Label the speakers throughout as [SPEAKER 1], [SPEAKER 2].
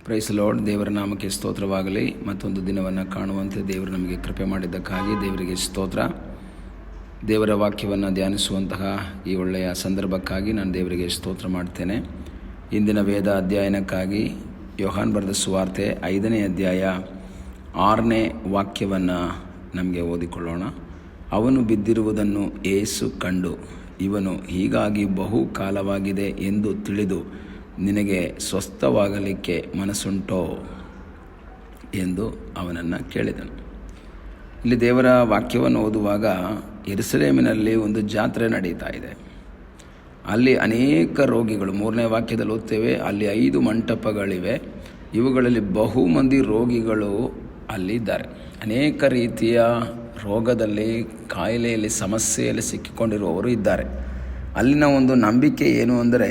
[SPEAKER 1] Price lord. ದೇವರ ನಾಮಕ್ಕೆ ಸ್ತೋತ್ರವಾಗಲಿ. ಮತ್ತೊಂದು ದಿನವನ್ನು ಕಾಣುವಂತೆ ದೇವರು ನಮಗೆ ಕೃಪೆ ಮಾಡಿದ್ದಕ್ಕಾಗಿ ದೇವರಿಗೆ ಸ್ತೋತ್ರ. ದೇವರ ವಾಕ್ಯವನ್ನು ಧ್ಯಾನಿಸುವಂತಹ ಈ ಒಳ್ಳೆಯ ಸಂದರ್ಭಕ್ಕಾಗಿ ನಾನು ದೇವರಿಗೆ ಸ್ತೋತ್ರ ಮಾಡ್ತೇನೆ. ಇಂದಿನ ವೇದ ಅಧ್ಯಯನಕ್ಕಾಗಿ ಯೋಹಾನ್ ಬರೆದ ಸುವಾರ್ತೆ 5ನೇ ಅಧ್ಯಾಯ 6ನೇ ವಾಕ್ಯವನ್ನು ನಮಗೆ ಓದಿಕೊಳ್ಳೋಣ. ಅವನು ಬಿದ್ದಿರುವುದನ್ನು ಯೇಸು ಕಂಡು, ಇವನು ಹೀಗಾಗಿ ಬಹು ಕಾಲವಾಗಿದೆ ಎಂದು ತಿಳಿದು ನಿನಗೆ ಸ್ವಸ್ಥವಾಗಲಿಕ್ಕೆ ಮನಸ್ಸುಂಟೋ ಎಂದು ಅವನನ್ನು ಕೇಳಿದನು. ಇಲ್ಲಿ ದೇವರ ವಾಕ್ಯವನ್ನು ಓದುವಾಗ ಯೆರೂಸಲೇಮಿನಲ್ಲಿ ಒಂದು ಜಾತ್ರೆ ನಡೀತಾ ಇದೆ. ಅಲ್ಲಿ ಅನೇಕ ರೋಗಿಗಳು, 3ನೇ ವಾಕ್ಯದಲ್ಲಿ ಓದ್ತೇವೆ, ಅಲ್ಲಿ 5 ಮಂಟಪಗಳಿವೆ. ಇವುಗಳಲ್ಲಿ ಬಹು ಮಂದಿ ರೋಗಿಗಳು ಅಲ್ಲಿದ್ದಾರೆ. ಅನೇಕ ರೀತಿಯ ರೋಗದಲ್ಲಿ, ಕಾಯಿಲೆಯಲ್ಲಿ, ಸಮಸ್ಯೆಯಲ್ಲಿ ಸಿಕ್ಕಿಕೊಂಡಿರುವವರು ಇದ್ದಾರೆ. ಅಲ್ಲಿನ ಒಂದು ನಂಬಿಕೆ ಏನು ಅಂದರೆ,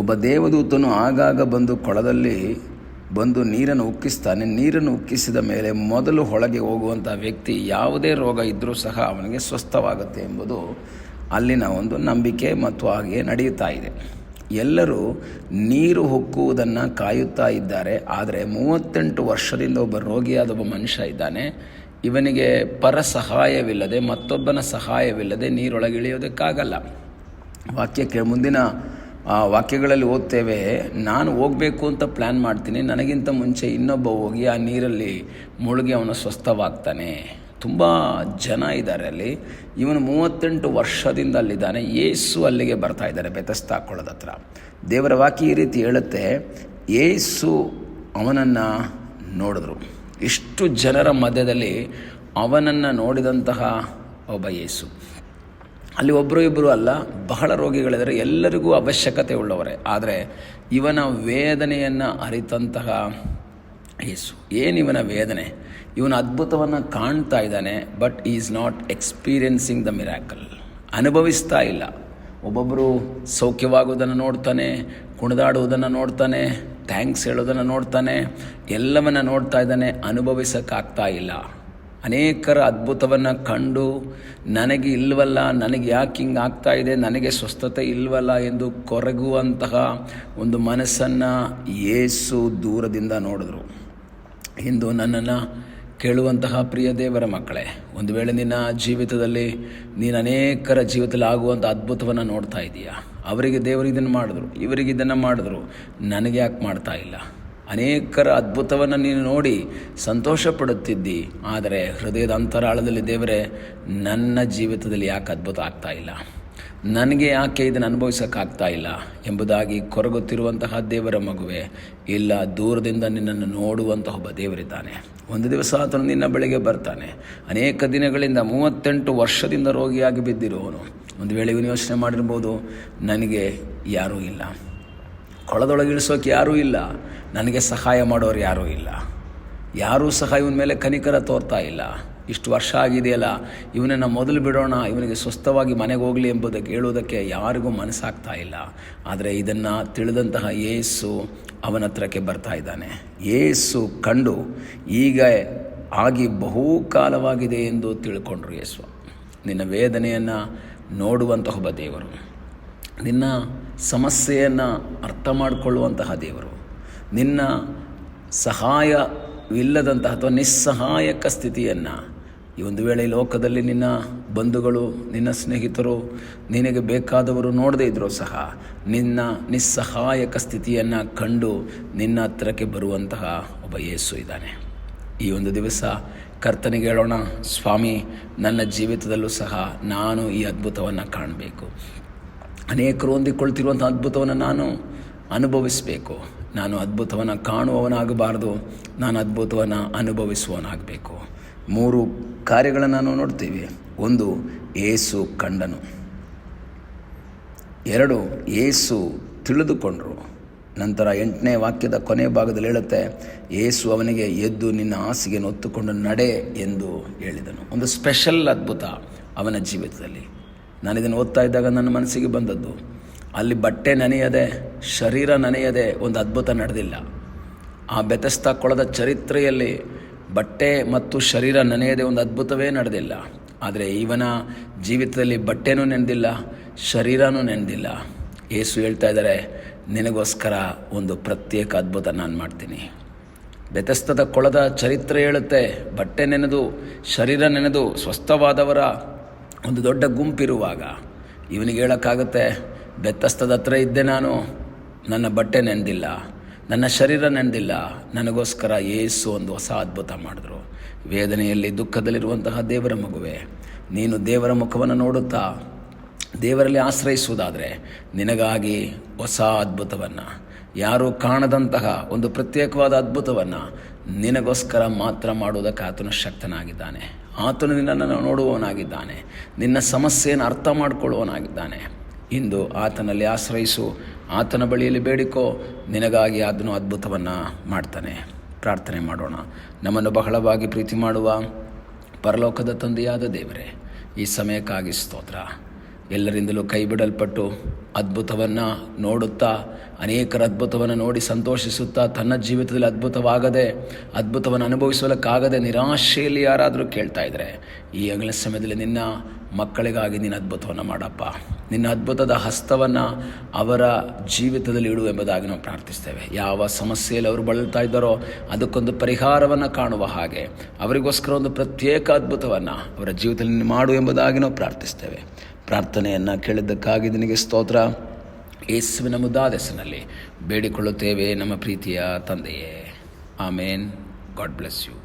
[SPEAKER 1] ಒಬ್ಬ ದೇವದೂತನು ಆಗಾಗ ಬಂದು ಕೊಳದಲ್ಲಿ ಬಂದು ನೀರನ್ನು ಉಕ್ಕಿಸ್ತಾನೆ. ನೀರನ್ನು ಉಕ್ಕಿಸಿದ ಮೇಲೆ ಮೊದಲು ಒಳಗೆ ಹೋಗುವಂಥ ವ್ಯಕ್ತಿ ಯಾವುದೇ ರೋಗ ಇದ್ದರೂ ಸಹ ಅವನಿಗೆ ಸ್ವಸ್ಥವಾಗುತ್ತೆ ಎಂಬುದು ಅಲ್ಲಿನ ಒಂದು ನಂಬಿಕೆ ಮತ್ತು ಹಾಗೆ ನಡೆಯುತ್ತಾ ಇದೆ. ಎಲ್ಲರೂ ನೀರು ಹೊಕ್ಕುವುದನ್ನು ಕಾಯುತ್ತಾ ಇದ್ದಾರೆ. ಆದರೆ 38 ವರ್ಷದಿಂದ ಒಬ್ಬ ರೋಗಿಯಾದ ಒಬ್ಬ ಮನುಷ್ಯ ಇದ್ದಾನೆ. ಇವನಿಗೆ ಪರ ಸಹಾಯವಿಲ್ಲದೆ, ಮತ್ತೊಬ್ಬನ ಸಹಾಯವಿಲ್ಲದೆ ನೀರೊಳಗೆ ಇಳಿಯೋದಕ್ಕಾಗಲ್ಲ. ವಾಕ್ಯಕ್ಕೆ ಮುಂದಿನ ವಾಕ್ಯಗಳಲ್ಲಿ ಓದ್ತೇವೆ, ನಾನು ಹೋಗಬೇಕು ಅಂತ ಪ್ಲ್ಯಾನ್ ಮಾಡ್ತೀನಿ, ನನಗಿಂತ ಮುಂಚೆ ಇನ್ನೊಬ್ಬ ಹೋಗಿ ಆ ನೀರಲ್ಲಿ ಮುಳುಗಿ ಅವನು ಸ್ವಸ್ಥವಾಗ್ತಾನೆ. ತುಂಬ ಜನ ಇದ್ದಾರೆ ಅಲ್ಲಿ. ಇವನು 38 ವರ್ಷದಿಂದ ಅಲ್ಲಿದ್ದಾನೆ. ಯೇಸು ಅಲ್ಲಿಗೆ ಬರ್ತಾ ಇದ್ದಾರೆ, ಬೆತಸ್ತಾ ಕೊಳದ ಹತ್ರ. ದೇವರ ವಾಕ್ಯ ಈ ರೀತಿ ಹೇಳುತ್ತೆ, ಯೇಸು ಅವನನ್ನು ನೋಡಿದ್ರು. ಇಷ್ಟು ಜನರ ಮಧ್ಯದಲ್ಲಿ ಅವನನ್ನು ನೋಡಿದಂತಹ ಒಬ್ಬ ಯೇಸು. ಅಲ್ಲಿ ಒಬ್ಬರು ಇಬ್ಬರು ಅಲ್ಲ, ಬಹಳ ರೋಗಿಗಳಿದ್ದಾರೆ, ಎಲ್ಲರಿಗೂ ಅವಶ್ಯಕತೆ ಉಳ್ಳವರೇ. ಆದರೆ ಇವನ ವೇದನೆಯನ್ನು ಅರಿತಂತಹ ಯೇಸು, ಏನಿವನ ವೇದನೆ, ಇವನ ಅದ್ಭುತವನ್ನು ಕಾಣ್ತಾ ಇದ್ದಾನೆ, but is not experiencing the miracle. ಅನುಭವಿಸ್ತಾ ಇಲ್ಲ. ಒಬ್ಬೊಬ್ಬರು ಸೌಖ್ಯವಾಗುವುದನ್ನು ನೋಡ್ತಾನೆ, ಕುಣಿದಾಡುವುದನ್ನು ನೋಡ್ತಾನೆ, ಥ್ಯಾಂಕ್ಸ್ ಹೇಳೋದನ್ನು ನೋಡ್ತಾನೆ, ಎಲ್ಲವನ್ನ ನೋಡ್ತಾ ಇದ್ದಾನೆ, ಅನುಭವಿಸೋಕ್ಕಾಗ್ತಾ ಇಲ್ಲ. ಅನೇಕರ ಅದ್ಭುತವನ್ನು ಕಂಡು ನನಗೆ ಇಲ್ವಲ್ಲ, ನನಗೆ ಯಾಕೆ ಹಿಂಗೆ ಆಗ್ತಾ ಇದೆ, ನನಗೆ ಸ್ವಸ್ಥತೆ ಇಲ್ವಲ್ಲ ಎಂದು ಕೊರಗುವಂತಹ ಒಂದು ಮನಸ್ಸನ್ನು ಯೇಸು ದೂರದಿಂದ ನೋಡಿದ್ರು. ಇಂದು ನನ್ನನ್ನು ಕೇಳುವಂತಹ ಪ್ರಿಯ ದೇವರ ಮಕ್ಕಳೇ, ಒಂದು ವೇಳೆ ನಿನ್ನ ಜೀವಿತದಲ್ಲಿ ನೀನು ಅನೇಕರ ಜೀವಿತದಲ್ಲಿ ಆಗುವಂಥ ಅದ್ಭುತವನ್ನು ನೋಡ್ತಾ ಇದೆಯಾ? ಅವರಿಗೆ ದೇವರು ಇದನ್ನು ಮಾಡಿದ್ರು, ಇವರಿಗೆ ಇದನ್ನು ಮಾಡಿದ್ರು, ನನಗೆ ಯಾಕೆ ಮಾಡ್ತಾ ಇಲ್ಲ? ಅನೇಕರ ಅದ್ಭುತವನ್ನು ನೀನು ನೋಡಿ ಸಂತೋಷ ಪಡುತ್ತಿದ್ದಿ. ಆದರೆ ಹೃದಯದ ಅಂತರಾಳದಲ್ಲಿ, ದೇವರೇ, ನನ್ನ ಜೀವಿತದಲ್ಲಿ ಯಾಕೆ ಅದ್ಭುತ ಆಗ್ತಾ ಇಲ್ಲ, ನನಗೆ ಯಾಕೆ ಇದನ್ನು ಅನುಭವಿಸೋಕ್ಕಾಗ್ತಾ ಇಲ್ಲ ಎಂಬುದಾಗಿ ಕೊರಗುತ್ತಿರುವಂತಹ ದೇವರ ಮಗುವೆ, ಇಲ್ಲ, ದೂರದಿಂದ ನಿನ್ನನ್ನು ನೋಡುವಂತಹ ಒಬ್ಬ ದೇವರಿದ್ದಾನೆ. ಒಂದು ದಿವಸ ಆತನು ನಿನ್ನ ಬಳಿಗೆ ಬರ್ತಾನೆ. ಅನೇಕ ದಿನಗಳಿಂದ 38 ವರ್ಷದಿಂದ ರೋಗಿಯಾಗಿ ಬಿದ್ದಿರುವವನು. ಒಂದು ವೇಳೆ ಇವನು ಯೋಚನೆ ಮಾಡಿರ್ಬೋದು, ನನಗೆ ಯಾರೂ ಇಲ್ಲ, ಕೊಳದೊಳಗೆ ಇಳಿಸೋಕೆ ಯಾರೂ ಇಲ್ಲ, ನನಗೆ ಸಹಾಯ ಮಾಡೋರು ಯಾರೂ ಇಲ್ಲ, ಯಾರೂ ಸಹ ಇವನ ಮೇಲೆ ಕನಿಕರ ತೋರ್ತಾ ಇಲ್ಲ. ಇಷ್ಟು ವರ್ಷ ಆಗಿದೆಯಲ್ಲ, ಇವನನ್ನು ಮೊದಲು ಬಿಡೋಣ, ಇವನಿಗೆ ಸ್ವಸ್ಥವಾಗಿ ಮನೆಗೆ ಹೋಗಲಿ ಎಂಬುದಕ್ಕೆ ಹೇಳುವುದಕ್ಕೆ ಯಾರಿಗೂ ಮನಸ್ಸಾಗ್ತಾ ಇಲ್ಲ. ಆದರೆ ಇದನ್ನು ತಿಳಿದಂತಹ ಯೇಸು ಅವನ ಹತ್ರಕ್ಕೆ ಬರ್ತಾ ಇದ್ದಾನೆ. ಯೇಸು ಕಂಡು, ಈಗ ಆಗಿ ಬಹುಕಾಲವಾಗಿದೆ ಎಂದು ತಿಳ್ಕೊಂಡ್ರು. ಯೇಸು ನಿನ್ನ ವೇದನೆಯನ್ನು ನೋಡುವಂತಹ ಒಬ್ಬ ದೇವರು, ನಿನ್ನ ಸಮಸ್ಯೆಯನ್ನು ಅರ್ಥ ಮಾಡಿಕೊಳ್ಳುವಂತಹ ದೇವರು, ನಿನ್ನ ಸಹಾಯವಿಲ್ಲದಂತಹ ಅಥವಾ ನಿಸ್ಸಹಾಯಕ ಸ್ಥಿತಿಯನ್ನು, ಈ ಒಂದು ವೇಳೆ ಲೋಕದಲ್ಲಿ ನಿನ್ನ ಬಂಧುಗಳು, ನಿನ್ನ ಸ್ನೇಹಿತರು, ನಿನಗೆ ಬೇಕಾದವರು ನೋಡದೇ ಇದ್ದರೂ ಸಹ ನಿನ್ನ ನಿಸ್ಸಹಾಯಕ ಸ್ಥಿತಿಯನ್ನು ಕಂಡು ನಿನ್ನ ಹತ್ರಕ್ಕೆ ಬರುವಂತಹ ಒಬ್ಬ ಯೇಸು ಇದ್ದಾನೆ. ಈ ಒಂದು ದಿವಸ ಕರ್ತನಿಗೆ ಹೇಳೋಣ, ಸ್ವಾಮಿ, ನನ್ನ ಜೀವಿತದಲ್ಲೂ ಸಹ ನಾನು ಈ ಅದ್ಭುತವನ್ನು ಕಾಣಬೇಕು. ಅನೇಕರು ಹೊಂದಿಕೊಳ್ತಿರುವಂಥ ಅದ್ಭುತವನ್ನು ನಾನು ಅನುಭವಿಸಬೇಕು. ನಾನು ಅದ್ಭುತವನ್ನು ಕಾಣುವವನಾಗಬಾರ್ದು, ನಾನು ಅದ್ಭುತವನ್ನು ಅನುಭವಿಸುವವನಾಗಬೇಕು. 3 ಕಾರ್ಯಗಳನ್ನು ನಾವು ನೋಡ್ತೀವಿ. 1, ಯೇಸು ಕಂಡನು. 2, ಯೇಸು ತಿಳಿದುಕೊಂಡರು. ನಂತರ 8ನೇ ವಾಕ್ಯದ ಕೊನೆಯ ಭಾಗದಲ್ಲಿ ಹೇಳುತ್ತೆ, ಯೇಸು ಅವನಿಗೆ, ಎದ್ದು ನಿನ್ನ ಹಾಸಿಗೆಯನ್ನು ಹೊತ್ತುಕೊಂಡು ನಡೆ ಎಂದು ಹೇಳಿದನು. ಒಂದು ಸ್ಪೆಷಲ್ ಅದ್ಭುತ ಅವನ ಜೀವಿತದಲ್ಲಿ. ನಾನು ಇದನ್ನು ಓದ್ತಾ ಇದ್ದಾಗ ನನ್ನ ಮನಸ್ಸಿಗೆ ಬಂದದ್ದು, ಅಲ್ಲಿ ಬಟ್ಟೆ ನೆನೆಯದೆ, ಶರೀರ ನೆನೆಯದೆ ಒಂದು ಅದ್ಭುತ ನಡೆದಿಲ್ಲ. ಆ ಬೆತಸ್ತಾ ಕೊಳದ ಚರಿತ್ರೆಯಲ್ಲಿ ಬಟ್ಟೆ ಮತ್ತು ಶರೀರ ನೆನೆಯದೆ ಒಂದು ಅದ್ಭುತವೇ ನಡೆದಿಲ್ಲ. ಆದರೆ ಇವನ ಜೀವಿತದಲ್ಲಿ ಬಟ್ಟೆನೂ ನೆನೆದಿಲ್ಲ, ಶರೀರನೂ ನೆನೆದಿಲ್ಲ. ಯೇಸು ಹೇಳ್ತಾ ಇದ್ದಾರೆ, ನಿನಗೋಸ್ಕರ ಒಂದು ಪ್ರತ್ಯೇಕ ಅದ್ಭುತ ನಾನು ಮಾಡ್ತೀನಿ. ಬೆತಸ್ತದ ಕೊಳದ ಚರಿತ್ರೆ ಹೇಳುತ್ತೆ, ಬಟ್ಟೆ ನೆನೆದು ಶರೀರ ನೆನೆದು ಸ್ವಸ್ಥವಾದವರ ಒಂದು ದೊಡ್ಡ ಗುಂಪಿರುವಾಗ ಇವನಿಗೆ ಹೇಳೋಕ್ಕಾಗುತ್ತೆ, ಬೆತಸ್ತದ ಹತ್ರ ಇದ್ದೆ ನಾನು, ನನ್ನ ಬಟ್ಟೆ ನೆನೆದಿಲ್ಲ, ನನ್ನ ಶರೀರ ನೆನೆದಿಲ್ಲ, ನನಗೋಸ್ಕರ ಯೇಸು ಒಂದು ಹೊಸ ಅದ್ಭುತ ಮಾಡಿದ್ರು. ವೇದನೆಯಲ್ಲಿ ದುಃಖದಲ್ಲಿರುವಂತಹ ದೇವರ ಮಗುವೆ, ನೀನು ದೇವರ ಮುಖವನ್ನು ನೋಡುತ್ತಾ ದೇವರಲ್ಲಿ ಆಶ್ರಯಿಸುವುದಾದರೆ ನಿನಗಾಗಿ ಹೊಸ ಅದ್ಭುತವನ್ನು, ಯಾರೂ ಕಾಣದಂತಹ ಒಂದು ಪ್ರತ್ಯೇಕವಾದ ಅದ್ಭುತವನ್ನು ನಿನಗೋಸ್ಕರ ಮಾತ್ರ ಮಾಡುವುದಕ್ಕೆ ಆತನು ಶಕ್ತನಾಗಿದ್ದಾನೆ. ಆತನು ನಿನ್ನನ್ನು ನೋಡುವವನಾಗಿದ್ದಾನೆ, ನಿನ್ನ ಸಮಸ್ಯೆಯನ್ನು ಅರ್ಥ ಮಾಡಿಕೊಳ್ಳುವವನಾಗಿದ್ದಾನೆ. ಇಂದು ಆತನಲ್ಲಿ ಆಶ್ರಯಿಸು, ಆತನ ಬಳಿಯಲ್ಲಿ ಬೇಡಿಕೋ, ನಿನಗಾಗಿ ಆತನು ಅದ್ಭುತವನ್ನು ಮಾಡ್ತಾನೆ. ಪ್ರಾರ್ಥನೆ ಮಾಡೋಣ. ನಮ್ಮನ್ನು ಬಹಳವಾಗಿ ಪ್ರೀತಿ ಮಾಡುವ ಪರಲೋಕದ ತಂದೆಯಾದ ದೇವರೇ, ಈ ಸಮಯಕ್ಕಾಗಿ ಸ್ತೋತ್ರ. ಎಲ್ಲರಿಂದಲೂ ಕೈ ಬಿಡಲ್ಪಟ್ಟು ಅದ್ಭುತವನ್ನು ನೋಡುತ್ತಾ, ಅನೇಕರ ಅದ್ಭುತವನ್ನು ನೋಡಿ ಸಂತೋಷಿಸುತ್ತಾ, ತನ್ನ ಜೀವಿತದಲ್ಲಿ ಅದ್ಭುತವನ್ನು ಅನುಭವಿಸಲಿಕ್ಕಾಗದೆ ನಿರಾಶೆಯಲ್ಲಿ ಯಾರಾದರೂ ಕೇಳ್ತಾ ಇದ್ದರೆ, ಈ ಅಗಲ ಸಮಯದಲ್ಲಿ ನಿನ್ನ ಮಕ್ಕಳಿಗಾಗಿ ನಿನ್ನ ಅದ್ಭುತವನ್ನು ಮಾಡಪ್ಪ. ನಿನ್ನ ಅದ್ಭುತದ ಹಸ್ತವನ್ನು ಅವರ ಜೀವಿತದಲ್ಲಿ ಇಡು ಎಂಬುದಾಗಿ ನಾವು ಪ್ರಾರ್ಥಿಸ್ತೇವೆ. ಯಾವ ಸಮಸ್ಯೆಯಲ್ಲಿ ಅವರು ಬಳಲ್ತಾ ಇದ್ದಾರೋ ಅದಕ್ಕೊಂದು ಪರಿಹಾರವನ್ನು ಕಾಣುವ ಹಾಗೆ ಅವರಿಗೋಸ್ಕರ ಒಂದು ಪ್ರತ್ಯೇಕ ಅದ್ಭುತವನ್ನು ಅವರ ಜೀವಿತದಲ್ಲಿ ಮಾಡು ಎಂಬುದಾಗಿ ನಾವು ಪ್ರಾರ್ಥಿಸ್ತೇವೆ. ಪ್ರಾರ್ಥನೆಯನ್ನು ಕೇಳಿದ್ದಕ್ಕಾಗಿ ನಿನಗೆ ಸ್ತೋತ್ರ. ಯೇಸುವಿನ ಮುದ್ದಾದ ಹೆಸರಿನಲ್ಲಿ ಬೇಡಿಕೊಳ್ಳುತ್ತೇವೆ ನಮ್ಮ ಪ್ರೀತಿಯ ತಂದೆಯೇ. ಆಮೇನ್. God bless you.